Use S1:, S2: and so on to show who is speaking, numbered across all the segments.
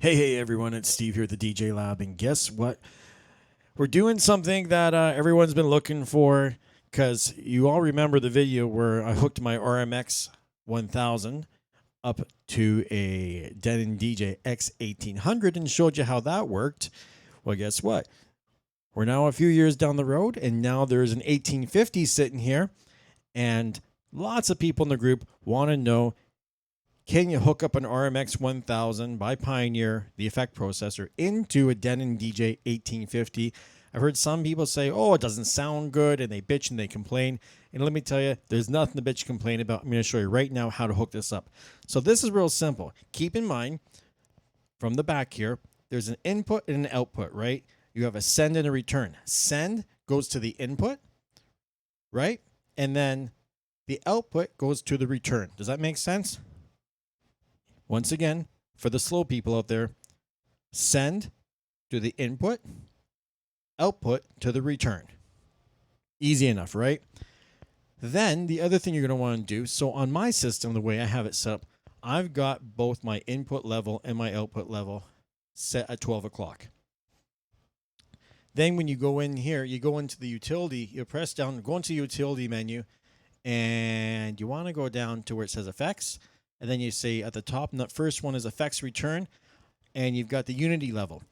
S1: Hey everyone, it's Steve here at the DJ Lab, and guess what? We're doing something that everyone's been looking for, because you all remember the video where I hooked my RMX-1000 up to a Denon DJ X1850 and showed you how that worked. Well, guess what? We're now a few years down the road, and now there's an 1850 sitting here, and lots of people in the group want to know, can you hook up an RMX-1000 by Pioneer, the effect processor, into a Denon DJ 1850? I've heard some people say, oh, it doesn't sound good, and they bitch and they complain. And let me tell you, there's nothing to bitch and complain about. I'm going to show you right now how to hook this up. So this is real simple. Keep in mind, from the back here, there's an input and an output, right? You have a send and a return. Send goes to the input, right? And then the output goes to the return. Does that make sense? Once again, for the slow people out there, send to the input, output to the return. Easy enough, right? Then the other thing you're going to want to do, so on my system, the way I have it set up, I've got both my input level and my output level set at 12 o'clock. Then when you go in here, you go into the utility, you press down, go into the utility menu, and you want to go down to where it says effects. And then you say at the top, and the first one is effects return, and you've got the unity level.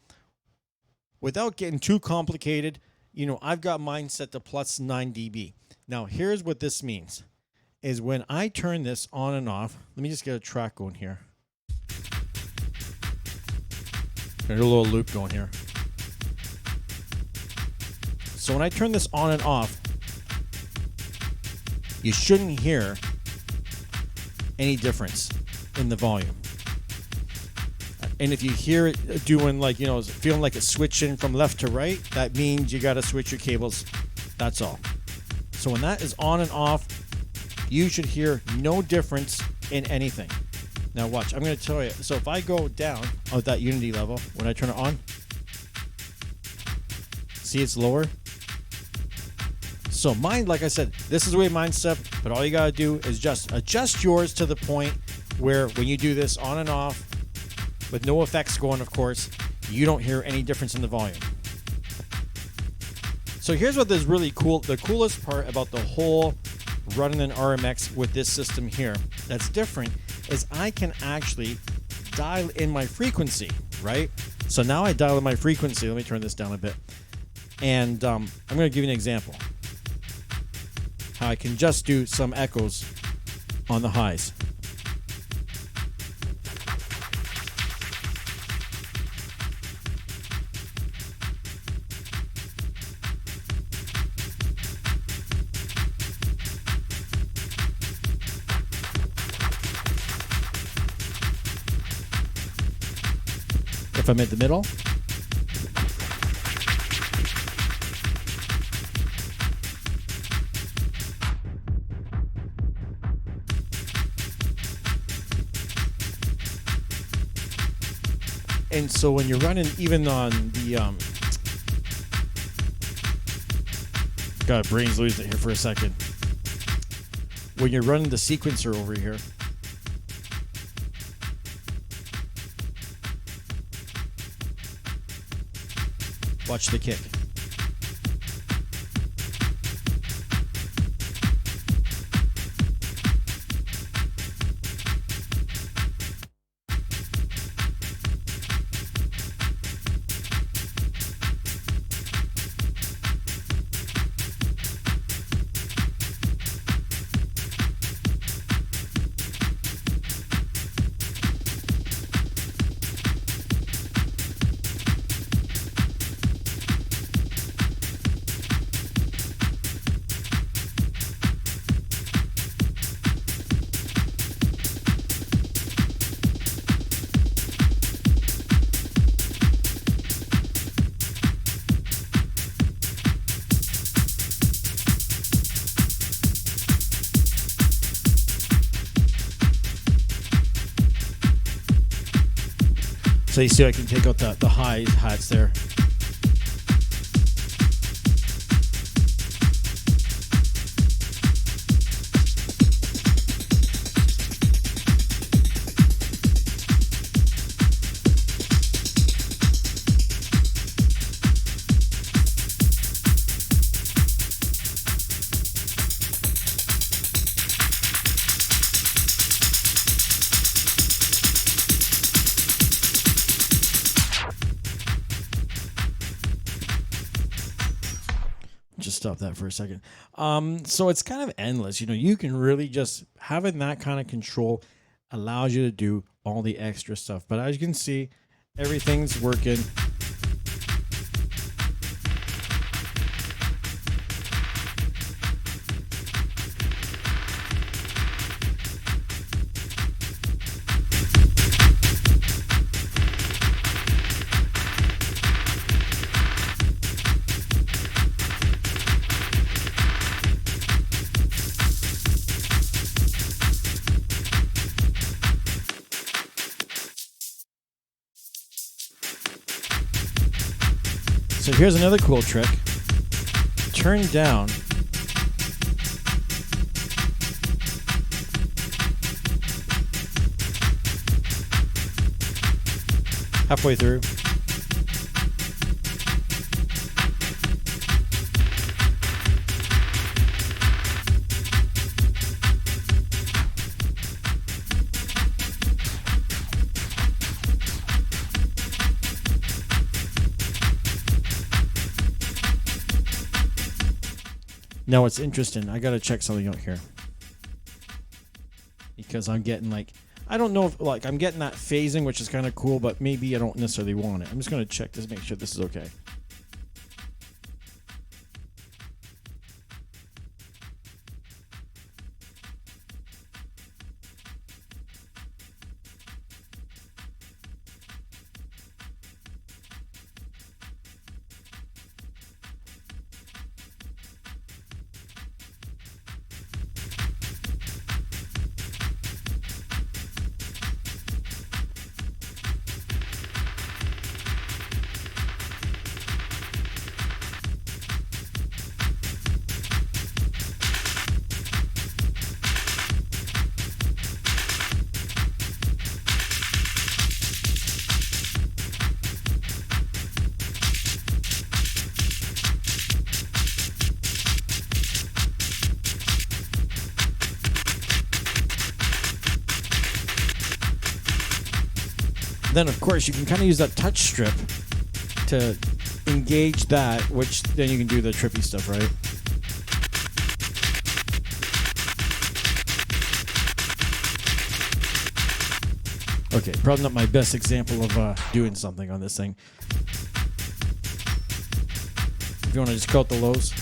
S1: Without getting too complicated, you know, I've got mine set to plus 9 dB. Now, here's what this means, is when I turn this on and off, let me just get a track going here. There's a little loop going here. So when I turn this on and off, you shouldn't hear any difference in the volume. And if you hear it doing like, you know, feeling like it's switching from left to right, that means you got to switch your cables. That's all. So when that is on and off, you should hear no difference in anything. Now watch, I'm going to tell you. So if I go down at that unity level, when I turn it on, see it's lower. So mine, like I said, this is the way mine's set, but all you got to do is just adjust yours to the point where when you do this on and off, with no effects going, of course, you don't hear any difference in the volume. So here's what is really cool. The coolest part about the whole running an RMX with this system here that's different is I can actually dial in my frequency, right? So now I dial in my frequency. Let me turn this down a bit. And I'm going to give you an example. How I can just do some echoes on the highs. If I'm at the middle, and so when you're running even on the God, brains losing it here for a second. When you're running the sequencer over here, watch the kick. So you see I can take out the high hats there. stop that for a second. So it's kind of endless. You know, you can really just having that kind of control allows you to do all the extra stuff. But as you can see, everything's working. So here's another cool trick. Turn down. Halfway through. Now what's interesting, I gotta check something out here. Because I'm getting like, I don't know if like I'm getting that phasing, which is kind of cool, but maybe I don't necessarily want it. I'm just gonna check this, make sure this is okay. Then, of course, you can kind of use that touch strip to engage that, which then you can do the trippy stuff, right? Okay, probably not my best example of doing something on this thing. If you want to just cut the lows.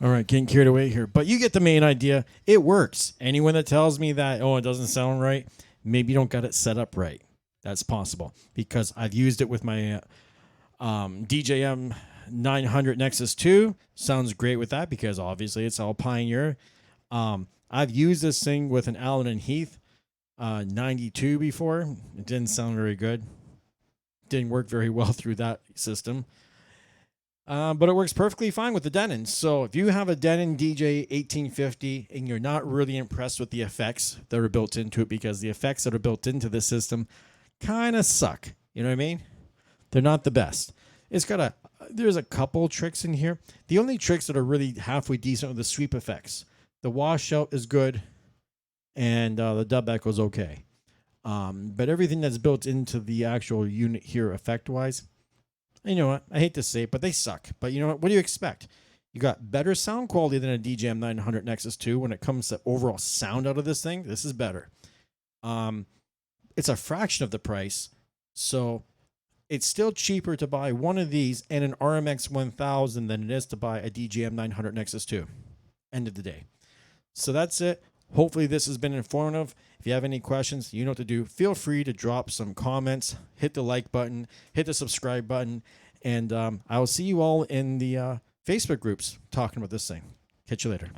S1: All right, getting carried away here. But you get the main idea. It works. Anyone that tells me that, oh, it doesn't sound right, maybe you don't got it set up right. That's possible because I've used it with my DJM-900 Nexus 2. Sounds great with that because obviously it's all Pioneer. I've used this thing with an Allen and Heath 92 before. It didn't sound very good. Didn't work very well through that system. But it works perfectly fine with the Denon. So if you have a Denon DJ-1850 and you're not really impressed with the effects that are built into it, because the effects that are built into the system kind of suck. You know what I mean? They're not the best. There's a couple tricks in here. The only tricks that are really halfway decent are the sweep effects. The washout is good, and the dub echo is okay. But everything that's built into the actual unit here effect-wise, you know what? I hate to say it, but they suck. But you know what? What do you expect? You got better sound quality than a DJM-900 Nexus 2 when it comes to overall sound out of this thing. This is better. It's a fraction of the price, so it's still cheaper to buy one of these and an RMX-1000 than it is to buy a DJM-900 Nexus 2. End of the day. So that's it. Hopefully this has been informative. If you have any questions, you know what to do. Feel free to drop some comments, hit the like button, hit the subscribe button, and I will see you all in the Facebook groups talking about this thing. Catch you later.